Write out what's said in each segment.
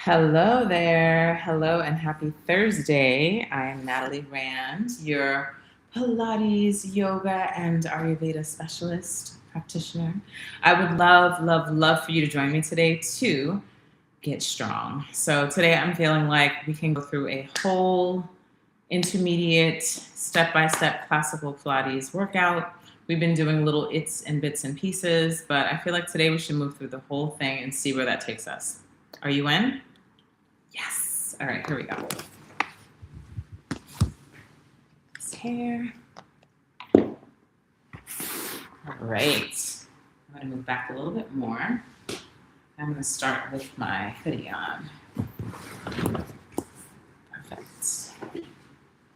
Hello there. Hello and happy Thursday. I am Natalie Rand, your Pilates, yoga, and Ayurveda specialist practitioner. I would love for you to join me today to get strong. So, today I'm feeling like we can go through a whole intermediate, step by step classical Pilates workout. We've been doing little its and bits and pieces, but I feel like today we should move through the whole thing and see where that takes us. Are you in? Yes. All right, here we go. This hair. All right. I'm going to move back a little bit more. I'm going to start with my hoodie on. Perfect.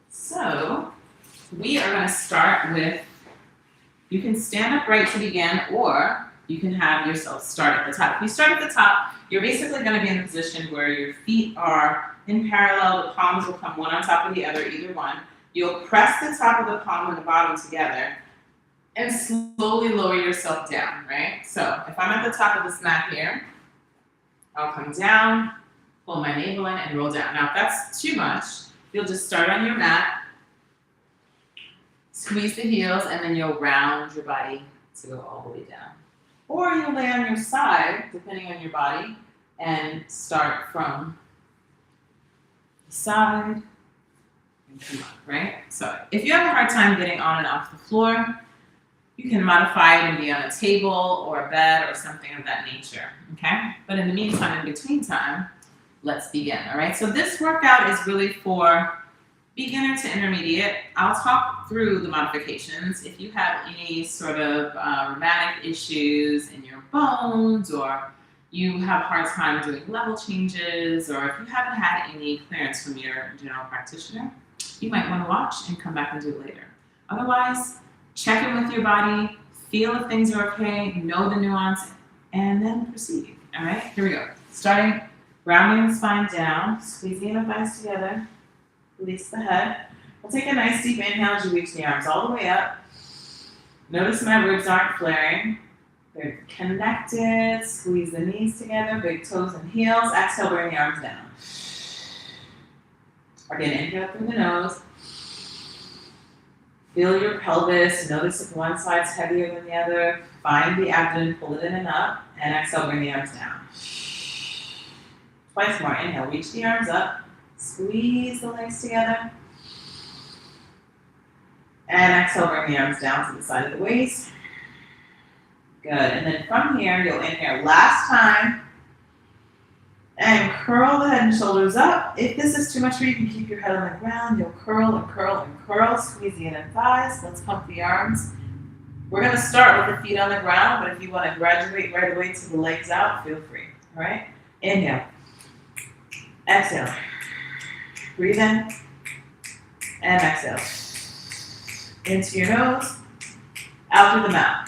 So we are going to start with, you can stand upright to begin, or you can have yourself start at the top. If you start at the top, you're basically going to be in a position where your feet are in parallel. The palms will come one on top of the other, either one. You'll press the top of the palm and the bottom together and slowly lower yourself down, right? So if I'm at the top of this mat here, I'll come down, pull my navel in, and roll down. Now, if that's too much, you'll just start on your mat, squeeze the heels, and then you'll round your body to go all the way down. Or you'll lay on your side, depending on your body, and start from the side and come up, right? So if you have a hard time getting on and off the floor, you can modify it and be on a table or a bed or something of that nature, okay? But in the meantime, in between time, let's begin, all right? So this workout is really for beginner to intermediate. I'll talk through the modifications. If you have any sort of rheumatic issues in your bones, or you have a hard time doing level changes, or if you haven't had any clearance from your general practitioner, you might want to watch and come back and do it later. Otherwise, check in with your body, feel if things are okay, know the nuance, and then proceed. All right, here we go. Starting, rounding the spine down, squeezing the thighs together. Release the head. We'll take a nice deep inhale as you reach the arms all the way up. Notice my ribs aren't flaring. They're connected. Squeeze the knees together, big toes and heels. Exhale, bring the arms down. Again, inhale through the nose. Feel your pelvis. Notice if one side's heavier than the other. Find the abdomen, pull it in and up. And exhale, bring the arms down. Twice more. Inhale, reach the arms up. Squeeze the legs together. And exhale, bring the arms down to the side of the waist. Good. And then from here, you'll inhale last time. And curl the head and shoulders up. If this is too much for you, you can keep your head on the ground. You'll curl and curl and curl. Squeeze the inner thighs. Let's pump the arms. We're going to start with the feet on the ground, but if you want to graduate right away to the legs out, feel free. All right? Inhale. Exhale. Breathe in and exhale. Into your nose, out through the mouth.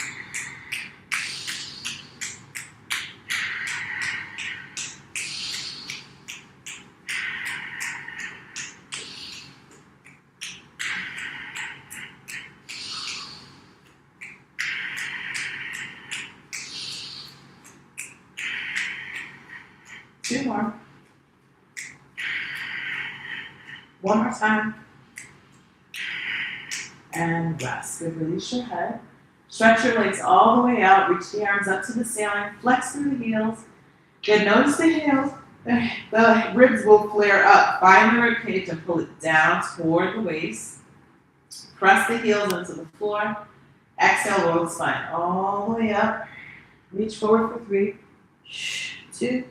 Two more. One more time. And rest. Good. Release your head. Stretch your legs all the way out. Reach the arms up to the ceiling. Flex through the heels. Good. Notice the heels. The ribs will flare up. Find the rib cage and pull it down toward the waist. Press the heels into the floor. Exhale, roll the spine all the way up. Reach forward for 3, 2,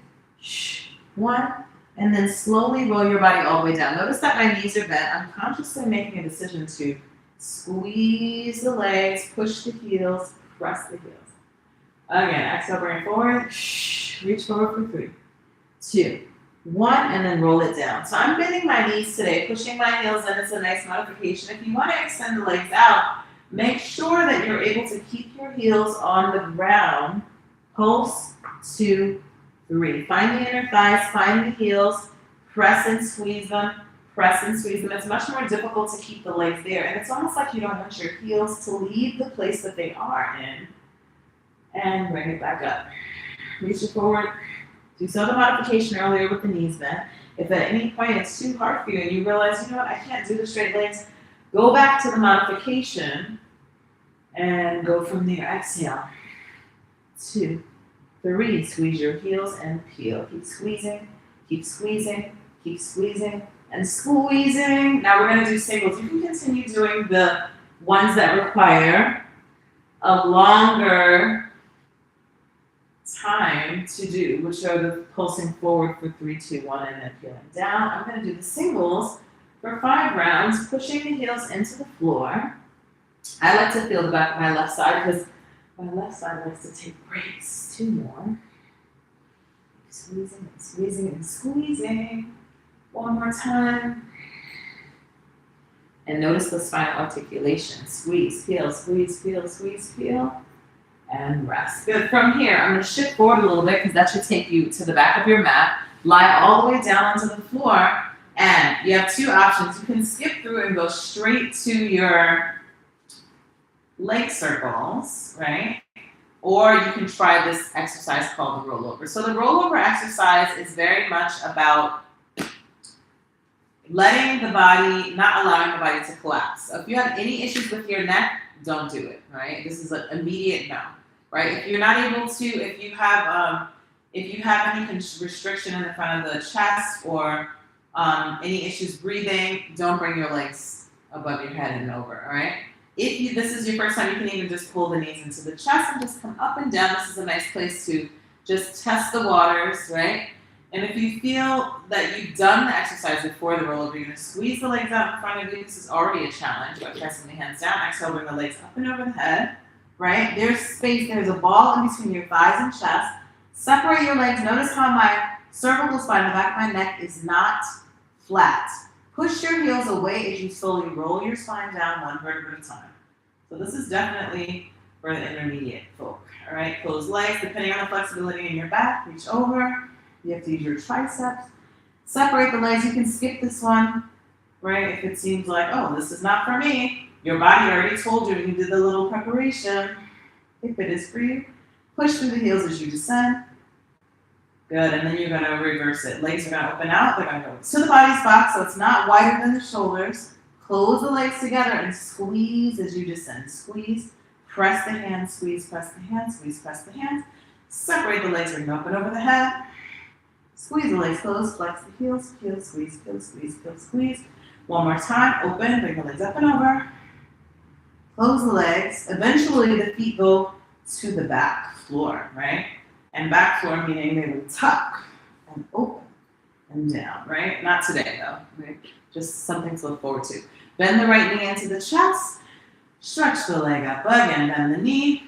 1. And then slowly roll your body all the way down. Notice that my knees are bent. I'm consciously making a decision to squeeze the legs, push the heels, press the heels. Again, exhale, bring it forward. Reach forward for 3, 2, 1, and then roll it down. So I'm bending my knees today, pushing my heels in. It's a nice modification. If you want to extend the legs out, make sure that you're able to keep your heels on the ground. Pulse, 2, 3. Find the inner thighs, find the heels, press and squeeze them, press and squeeze them. It's much more difficult to keep the legs there. And it's almost like you don't want your heels to leave the place that they are in. And bring it back up. Reach it forward. You saw the modification earlier with the knees bent. If at any point it's too hard for you and you realize, you know what, I can't do the straight legs, go back to the modification and go from there. Exhale. 2, 3. Squeeze your heels and peel. Keep squeezing, keep squeezing, keep squeezing, and squeezing. Now we're going to do singles. You can continue doing the ones that require a longer time to do, which are the pulsing forward for 3, 2, 1, and then peeling down. I'm going to do the singles for 5 rounds, pushing the heels into the floor. I like to feel the back of my left side because my left side likes to take breaks. 2 more. Squeezing and squeezing and squeezing. 1 more time. And notice the spinal articulation. Squeeze, peel, squeeze, peel, squeeze, peel. And rest. Good. From here, I'm going to shift forward a little bit because that should take you to the back of your mat. Lie all the way down onto the floor. And you have 2 options. You can skip through and go straight to your leg circles, right? Or you can try this exercise called the rollover. So the rollover exercise is very much about letting the body, not allowing the body to collapse. So if you have any issues with your neck, don't do it, right? This is an immediate no, right? If you're not able to, if you have any restriction in the front of the chest or any issues breathing, don't bring your legs above your head and over, all right? If this is your first time, you can even just pull the knees into the chest and just come up and down. This is a nice place to just test the waters, right? And if you feel that you've done the exercise before the rollover, you're going to squeeze the legs out in front of you. This is already a challenge by pressing the hands down. Exhale, bring the legs up and over the head, right? There's space. There's a ball in between your thighs and chest. Separate your legs. Notice how my cervical spine, the back of my neck, is not flat. Push your heels away as you slowly roll your spine down 1 vertebra at a time. So this is definitely for the intermediate folk. All right, close legs. Depending on the flexibility in your back, reach over. You have to use your triceps. Separate the legs. You can skip this one, right? If it seems like, oh, this is not for me. Your body already told you when you did the little preparation. If it is for you, push through the heels as you descend. Good, and then you're going to reverse it. Legs are going to open out. They're going to go to the body's box, so it's not wider than the shoulders. Close the legs together and squeeze as you descend. Squeeze, press the hands, squeeze, press the hands, squeeze, press the hands. Separate the legs, bring up and over the head. Squeeze the legs close, flex the heels, peel, squeeze, peel, squeeze, peel, squeeze. 1 more time, open, bring the legs up and over. Close the legs. Eventually the feet go to the back floor, right? And back floor meaning they will tuck and open and down, right? Not today though, right? Just something to look forward to. Bend the right knee into the chest. Stretch the leg up again, bend the knee.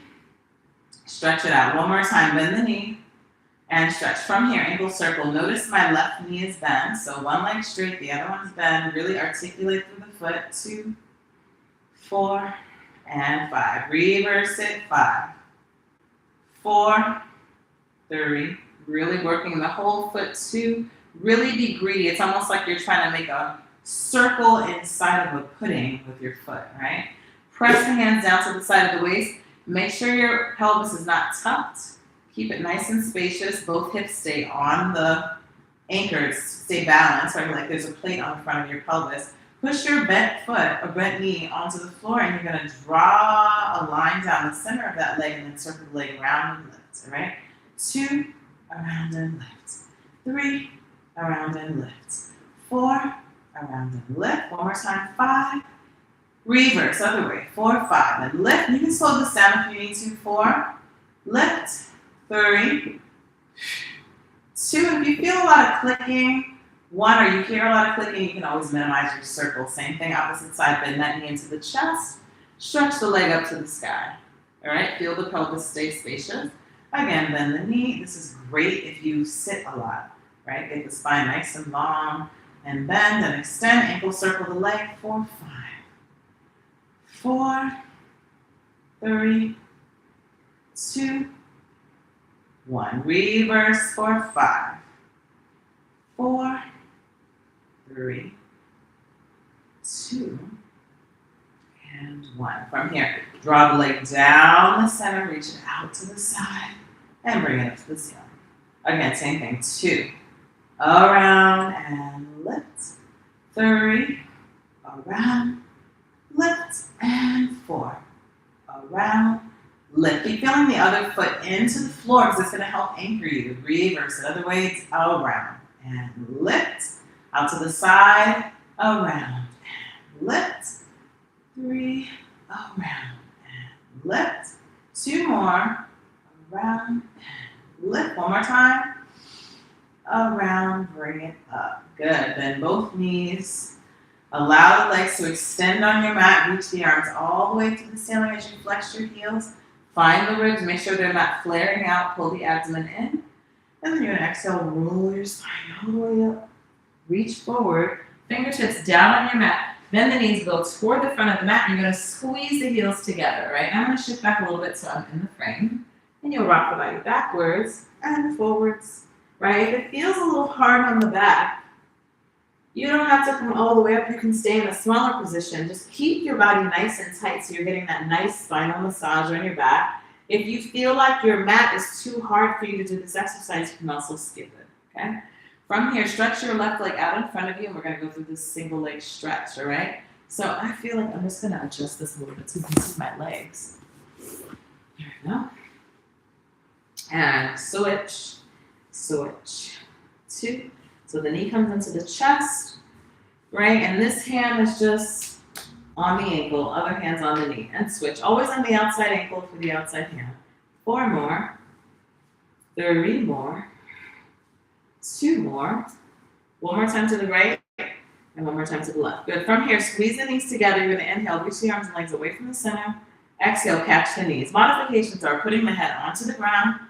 Stretch it out. 1 more time, bend the knee. And stretch from here, ankle circle. Notice my left knee is bent, so 1 leg straight, the other one's bent. Really articulate through the foot. 2, 4, and 5. Reverse it. 5, 4, 3. Really working the whole foot. 2. Really be greedy. It's almost like you're trying to make a circle inside of a pudding with your foot, right? Press the hands down to the side of the waist. Make sure your pelvis is not tucked. Keep it nice and spacious. Both hips stay on the anchors, stay balanced, right? Like there's a plate on the front of your pelvis. Push your bent foot or bent knee onto the floor and you're going to draw a line down the center of that leg and then circle the leg around and lift, all right? 2, around and lift. 3, around and lift. 4, around and lift. 1 more time. 5. Reverse, other way. 4, 5, and lift. You can slow this down if you need to. 4, lift. 3, 2. If you feel a lot of clicking, 1, or you hear a lot of clicking, you can always minimize your circle. Same thing, opposite side. Bend that knee into the chest. Stretch the leg up to the sky. All right, feel the pelvis stay spacious. Again, bend the knee. This is great if you sit a lot, right? Get the spine nice and long and bend and extend. Ankle circle the leg. 4, 5, 4, 3, 2, 1. Reverse. 4, 5, 4, 3, 2, and 1. From here, draw the leg down the center, reach it out to the side, and bring it up to the ceiling. Again, same thing. 2. Around and lift. 3. Around, lift, and 4. Around, lift. Keep feeling the other foot into the floor because it's going to help anchor you. Reverse it. Other way, it's around and lift. Out to the side, around and lift. 3, around and lift. 2 more. Around and lift. One more time. Around, bring it up. Good. Bend both knees. Allow the legs to extend on your mat. Reach the arms all the way to the ceiling as you flex your heels. Find the ribs. Make sure they're not flaring out. Pull the abdomen in. And then you're going to exhale. Roll your spine all the way up. Reach forward. Fingertips down on your mat. Bend the knees. Go toward the front of the mat. And you're going to squeeze the heels together, right? And I'm going to shift back a little bit so I'm in the frame. And you'll rock the body backwards and forwards, right? If it feels a little hard on the back, you don't have to come all the way up. You can stay in a smaller position. Just keep your body nice and tight so you're getting that nice spinal massage on your back. If you feel like your mat is too hard for you to do this exercise, you can also skip it, okay? From here, stretch your left leg out in front of you, and we're going to go through this single leg stretch, all right? So I feel like I'm just going to adjust this a little bit so you can see my legs. There we go. And switch, switch, 2. So the knee comes into the chest, right? And this hand is just on the ankle, other hand's on the knee. And switch. Always on the outside ankle for the outside hand. 4 more. 3 more. 2 more. One more time to the right. And one more time to the left. Good. From here, squeeze the knees together. You're going to inhale, reach the arms and legs away from the center. Exhale, catch the knees. Modifications are putting the head onto the ground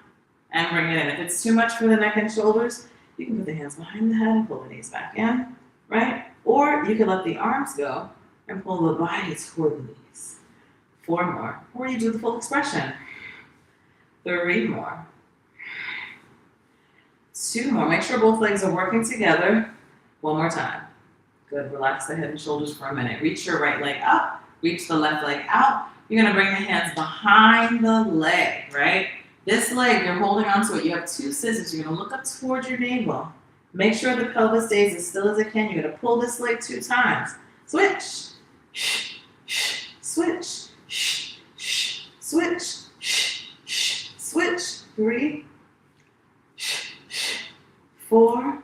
and bring it in. If it's too much for the neck and shoulders, you can put the hands behind the head and pull the knees back in, right? Or you can let the arms go and pull the body toward the knees. 4 more. Or you do the full expression. 3 more. 2 more. Make sure both legs are working together. 1 more time. Good. Relax the head and shoulders for a minute. Reach your right leg up. Reach the left leg out. You're going to bring the hands behind the leg, right? This leg, you're holding onto it. You have 2 scissors. You're going to look up towards your navel. Make sure the pelvis stays as still as it can. You're going to pull this leg 2 times. Switch. Switch. Switch. Switch. 3. 4.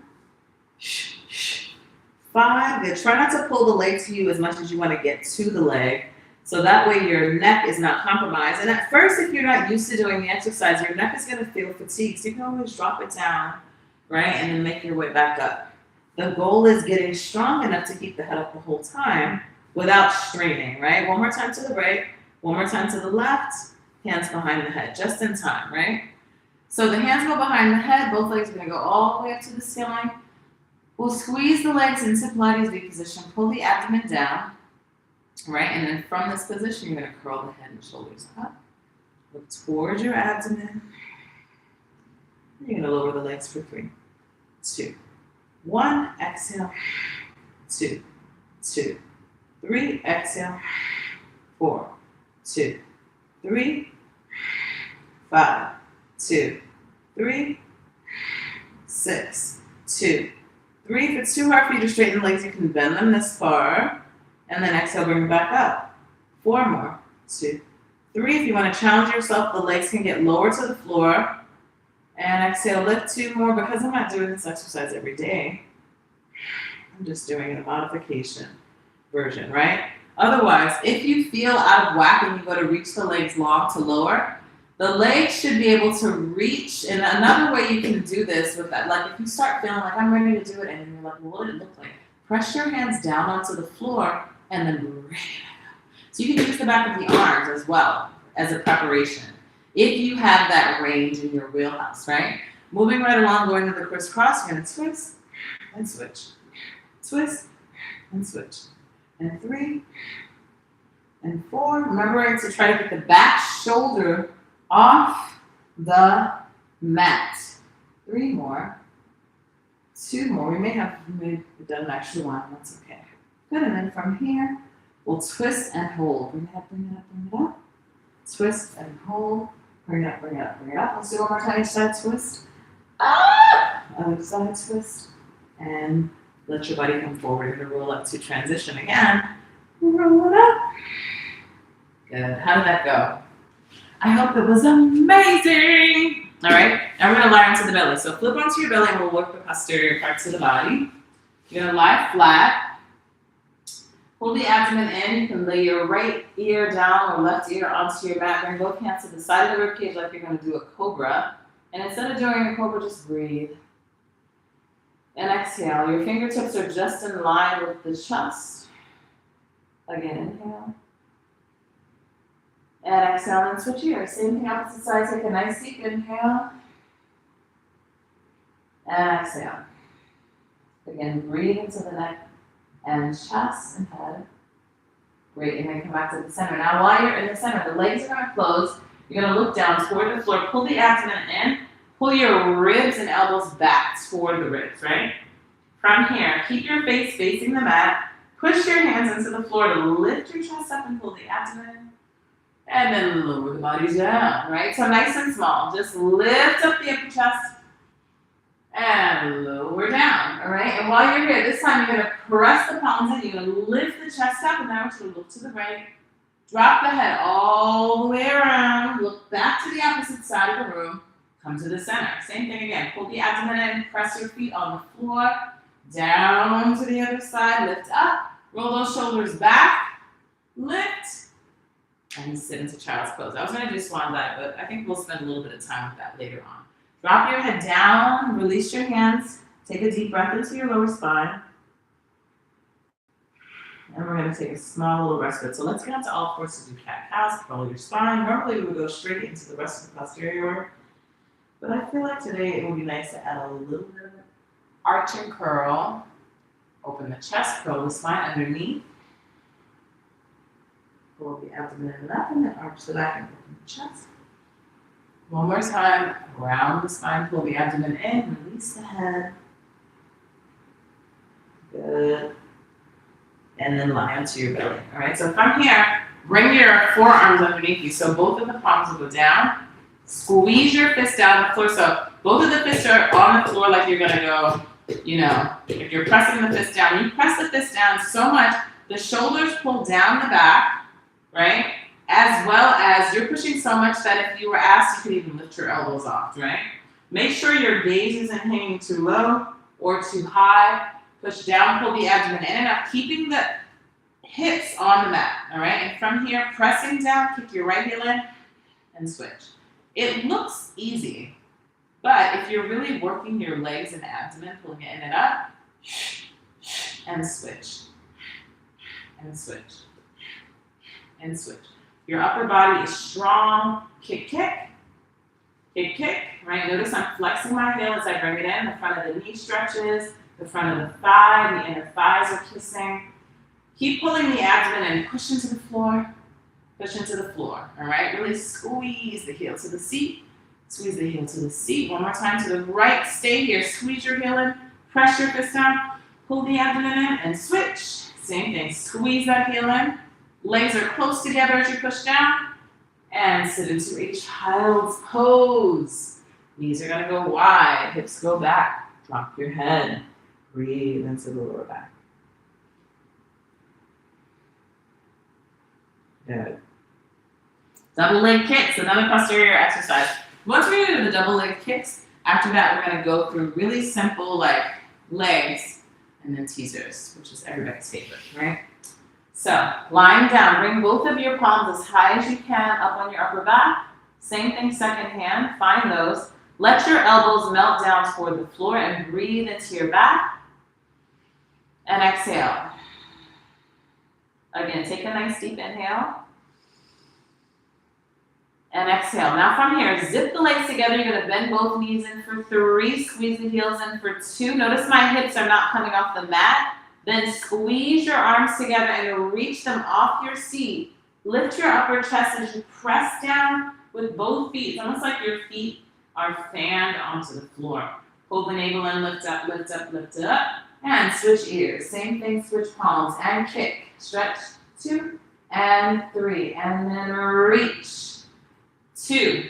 5. Good. Try not to pull the leg to you as much as you want to get to the leg. So that way your neck is not compromised. And at first, if you're not used to doing the exercise, your neck is going to feel fatigued. So you can always drop it down, right? And then make your way back up. The goal is getting strong enough to keep the head up the whole time without straining, right? 1 more time to the right. 1 more time to the left. Hands behind the head, just in time, right? So the hands go behind the head. Both legs are going to go all the way up to the ceiling. We'll squeeze the legs into Pilates V position. Pull the abdomen down. Right, and then from this position, you're going to curl the head and shoulders up. Look towards your abdomen. You're going to lower the legs for 3, 2, 1. Exhale. 2, 2, 3. Exhale. 4, 2, 3, 5, 2, 3, 6, 2, 3. If it's too hard for you to straighten the legs, you can bend them this far. And then exhale, bring it back up. 4 more. 2, 3. If you want to challenge yourself, the legs can get lower to the floor. And exhale, lift 2 more. Because I'm not doing this exercise every day, I'm just doing a modification version, right? Otherwise, if you feel out of whack and you go to reach the legs long to lower, the legs should be able to reach. And another way you can do this with that, like if you start feeling like I'm ready to do it, and you're like, well, what did it look like? Press your hands down onto the floor and then bring it up. So you can use the back of the arms as well as a preparation if you have that range in your wheelhouse, right? Moving right along, going to the crisscross, you're going to twist and switch. Twist and switch. And 3 and 4. Remember to try to get the back shoulder off the mat. 3 more. 2 more. We may have done an extra one. That's okay. Good. And then from here, we'll twist and hold. Bring it up, bring it up, bring it up. Twist and hold. Bring it up, bring it up, bring it up. Let's do one more time each side. Twist Other side twist. And let your body come forward. You're gonna roll up to transition again. Roll it up. Good. How did that go? I hope it was amazing. All right. Now we're gonna lie onto the belly. So flip onto your belly and we'll work the posterior parts of the body. You're gonna lie flat. Pull the abdomen in. You can lay your right ear down or left ear onto your mat. Bring both hands to the side of the ribcage like you're gonna do a cobra. And instead of doing a cobra, just breathe. And exhale. Your fingertips are just in line with the chest. Again, inhale. And exhale and switch ears. Same thing opposite side. Take a nice deep inhale. And exhale. Again, breathe into the neck and chest and head. Great, and then come back to the center. Now while you're in the center, the legs are going to close. You're going to look down toward the floor. Pull the abdomen in. Pull your ribs and elbows back toward the ribs, right? From here, keep your face facing the mat. Push your hands into the floor to lift your chest up and pull the abdomen. And then lower the body down, right? So nice and small. Just lift up the upper chest and lower down, all right? And while you're here, this time you're gonna press the palms in. You're gonna lift the chest up, and now we're gonna look to the right. Drop the head all the way around. Look back to the opposite side of the room. Come to the center. Same thing again. Pull the abdomen in. Press your feet on the floor. Down to the other side. Lift up. Roll those shoulders back. Lift. And sit into child's pose. I was going to do swan dive, but I think we'll spend a little bit of time with that later on. Drop your head down. Release your hands. Take a deep breath into your lower spine. And we're going to take a small little respite. So let's get onto all fours to do cat-cow. Follow your spine. Normally we would go straight into the rest of the posterior work. But I feel like today it would be nice to add a little bit of arch and curl. Open the chest, curl the spine underneath. Pull the abdomen in up and then arch the back and open the chest. One more time, round the spine, pull the abdomen in, release the head. Good. And then lie onto your belly. All right, so from here, bring your forearms underneath you. So both of the palms will go down. Squeeze your fist down on the floor. So both of the fists are on the floor like you're gonna go, if you're pressing the fist down, you press the fist down so much, the shoulders pull down the back, right? As well as you're pushing so much that if you were asked, you could even lift your elbows off, right? Make sure your gaze isn't hanging too low or too high. Push down, pull the abdomen in and up, keeping the hips on the mat, all right? And from here, pressing down, kick your right heel in and switch. It looks easy, but if you're really working your legs and abdomen, pulling it in and up, and switch, and switch, and switch. Your upper body is strong. Kick, kick, kick, kick, right? Notice I'm flexing my heel as I bring it in. The front of the knee stretches, the front of the thigh, the inner thighs are kissing. Keep pulling the abdomen and push into the floor. Push into the floor, all right? Really squeeze the heel to the seat. Squeeze the heel to the seat. One more time to the right. Stay here. Squeeze your heel in. Press your fist down. Pull the abdomen in and switch. Same thing. Squeeze that heel in. Legs are close together as you push down. And sit into a child's pose. Knees are going to go wide. Hips go back. Drop your head. Breathe into the lower back. Good. Double leg kicks, another posterior exercise. Once we do the double leg kicks, after that we're going to go through really simple like legs and then teasers, which is everybody's favorite, right? So lying down, bring both of your palms as high as you can up on your upper back. Same thing, second hand, find those. Let your elbows melt down toward the floor and breathe into your back. And exhale. Again, take a nice deep inhale. And exhale. Now from here, zip the legs together. You're going to bend both knees in for 3. Squeeze the heels in for 2. Notice my hips are not coming off the mat. Then squeeze your arms together and reach them off your seat. Lift your upper chest as you press down with both feet. It's almost like your feet are fanned onto the floor. Pull the navel in, lift up, lift up, lift up. And switch ears. Same thing, switch palms and kick. Stretch 2 and 3. And then reach. 2,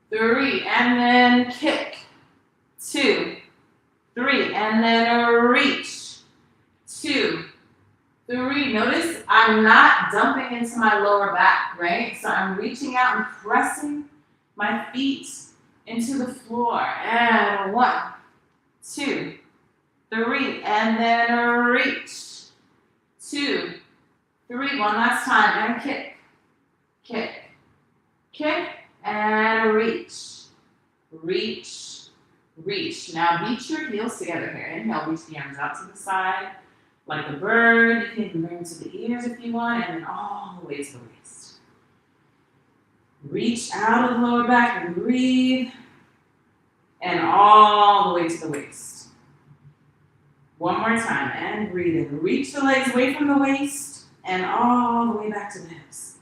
3, and then kick. 2, 3, and then reach. 2, 3. Notice I'm not dumping into my lower back, right? So I'm reaching out and pressing my feet into the floor. And 1, 2, 3, and then reach. 2, 3, one last time, and kick, kick, kick, and reach, reach, reach. Now beat your heels together here. Inhale, reach the arms out to the side like a bird. You can even bring them to the ears if you want, and then all the way to the waist. Reach out of the lower back and breathe, and all the way to the waist. One more time, and breathe in. Reach the legs away from the waist, and all the way back to the hips.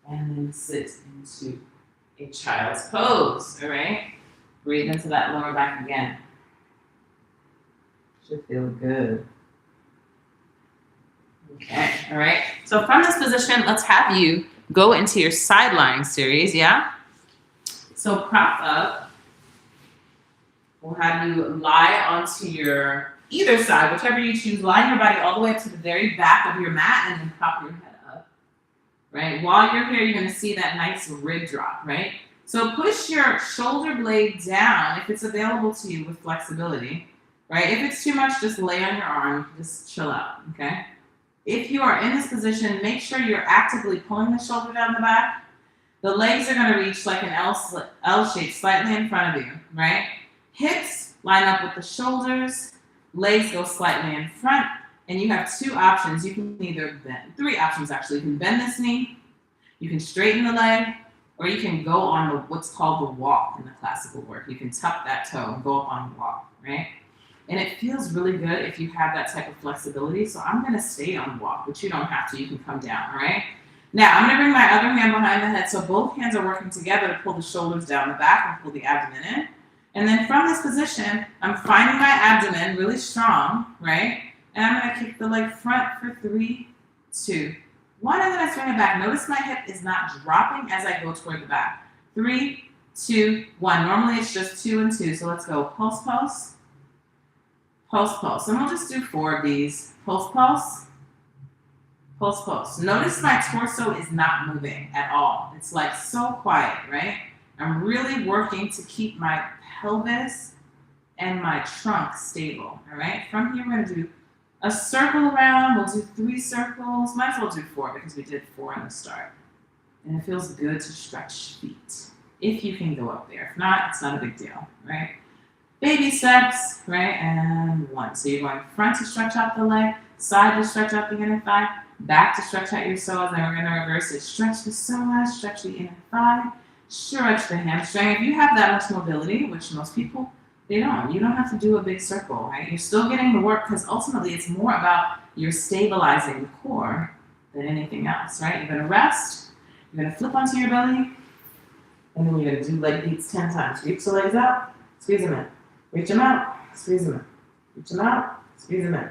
And then sit into a child's pose, all right? Breathe into that lower back again. Should feel good. Okay, all right. So from this position, let's have you go into your side lying series, yeah? So prop up. We'll have you lie onto your either side, whichever you choose. Line your body all the way up to the very back of your mat and then prop your head up, right? While you're here, you're gonna see that nice rib drop, right? So push your shoulder blade down if it's available to you with flexibility, right? If it's too much, just lay on your arm, just chill out, okay? If you are in this position, make sure you're actively pulling the shoulder down the back. The legs are gonna reach like an L shape slightly in front of you, right? Hips line up with the shoulders, legs go slightly in front, and you have 2 options. You can either bend, 3 options actually. You can bend this knee, you can straighten the leg, or you can go on what's called the walk in the classical work. You can tuck that toe and go up on the walk, right? And it feels really good if you have that type of flexibility. So I'm gonna stay on the walk, but you don't have to, you can come down, all right? Now I'm gonna bring my other hand behind the head. So both hands are working together to pull the shoulders down the back and pull the abdomen in. And then from this position, I'm finding my abdomen really strong, right? And I'm gonna kick the leg front for 3, 2, 1, and then I swing it back. Notice my hip is not dropping as I go toward the back. 3, 2, 1. Normally it's just 2 and 2, so let's go pulse, pulse, pulse, pulse. And we'll just do 4 of these. Pulse, pulse, pulse, pulse. Notice my torso is not moving at all. It's like so quiet, right? I'm really working to keep my pelvis and my trunk stable, all right? From here, we're gonna do a circle around. We'll do 3 circles. Might as well do 4 because we did 4 in the start. And it feels good to stretch feet, if you can go up there. If not, it's not a big deal, right? Baby steps, right? And 1. So you're going front to stretch out the leg, side to stretch out the inner thigh, back to stretch out your psoas, and then we're gonna reverse it. Stretch the psoas, stretch the inner thigh, stretch the hamstring. If you have that much mobility, which most people, they don't. You don't have to do a big circle, right? You're still getting the work because ultimately it's more about you're stabilizing the core than anything else, right? You're gonna rest, you're gonna flip onto your belly, and then you're gonna do leg beats 10 times. Reach the legs out, squeeze them in. Reach them out, squeeze them in. Reach them out, squeeze them in.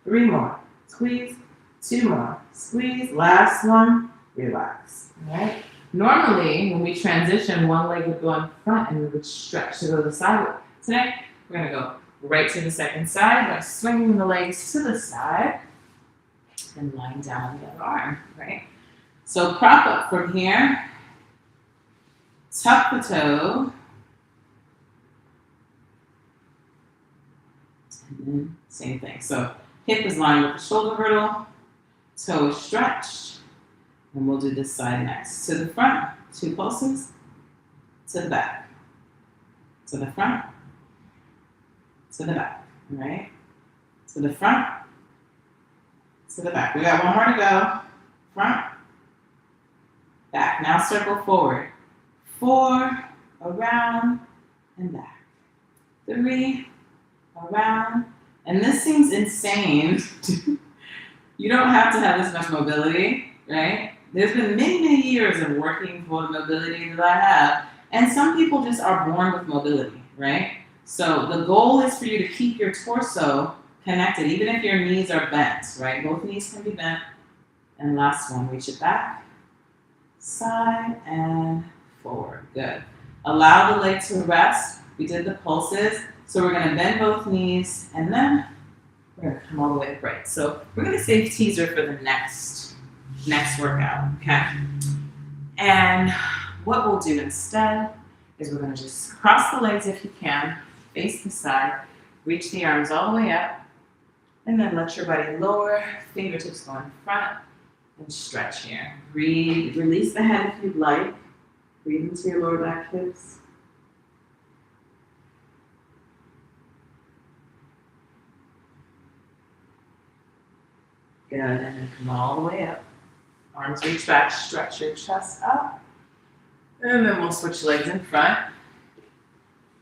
3 more, squeeze. 2 more, squeeze. Last one, relax, all right? Normally, when we transition, one leg would go in front and we would stretch to go to the side. Today, we're gonna go right to the second side by swinging the legs to the side and lying down on the other arm, right? So prop up from here, tuck the toe, and then same thing. So hip is lined with the shoulder girdle, toe is stretched, and we'll do this side next. To the front, 2 pulses, to the back, to the front, to the back, all right? To the front, to the back. We got 1 more to go. Front, back. Now circle forward. 4, around, and back. 3, around. And this seems insane. You don't have to have this much mobility, right? There's been many, many years of working for the mobility that I have. And some people just are born with mobility, right? So the goal is for you to keep your torso connected, even if your knees are bent, right? Both knees can be bent. And last one, reach it back, side, and forward. Good. Allow the leg to rest. We did the pulses. So we're gonna bend both knees and then we're gonna come all the way upright. So we're gonna save teaser for the next workout, okay? And what we'll do instead is we're gonna just cross the legs if you can, face the side, reach the arms all the way up, and then let your body lower, fingertips go in front, and stretch here. Breathe, release the head if you'd like. Breathe into your lower back hips. Good, and then come all the way up. Arms reach back, stretch your chest up. And then we'll switch legs in front.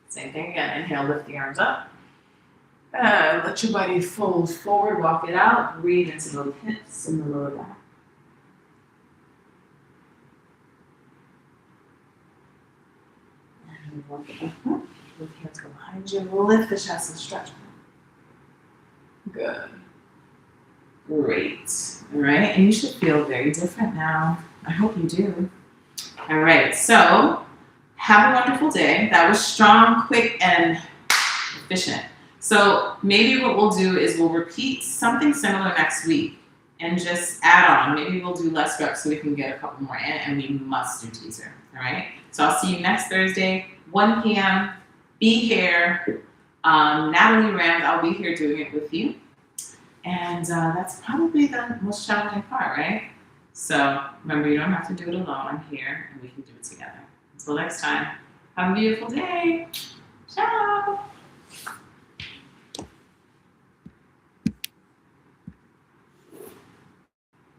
Same thing again, inhale, lift the arms up. Let your body fold forward, walk it out. Breathe into the hips and the lower back. And walk it up. Both hands go behind you. Lift the chest and stretch. Good. Great. All right, and you should feel very different now. I hope you do. All right, so have a wonderful day. That was strong, quick, and efficient. So maybe what we'll do is we'll repeat something similar next week and just add on. Maybe we'll do less reps so we can get a couple more in, and we must do teaser. All right, so I'll see you next Thursday, 1 p.m. Be here. Natalie Rand, I'll be here doing it with you. And that's probably the most challenging part, right? So remember, you don't have to do it alone. I'm here, and we can do it together. Until next time, have a beautiful day. Ciao.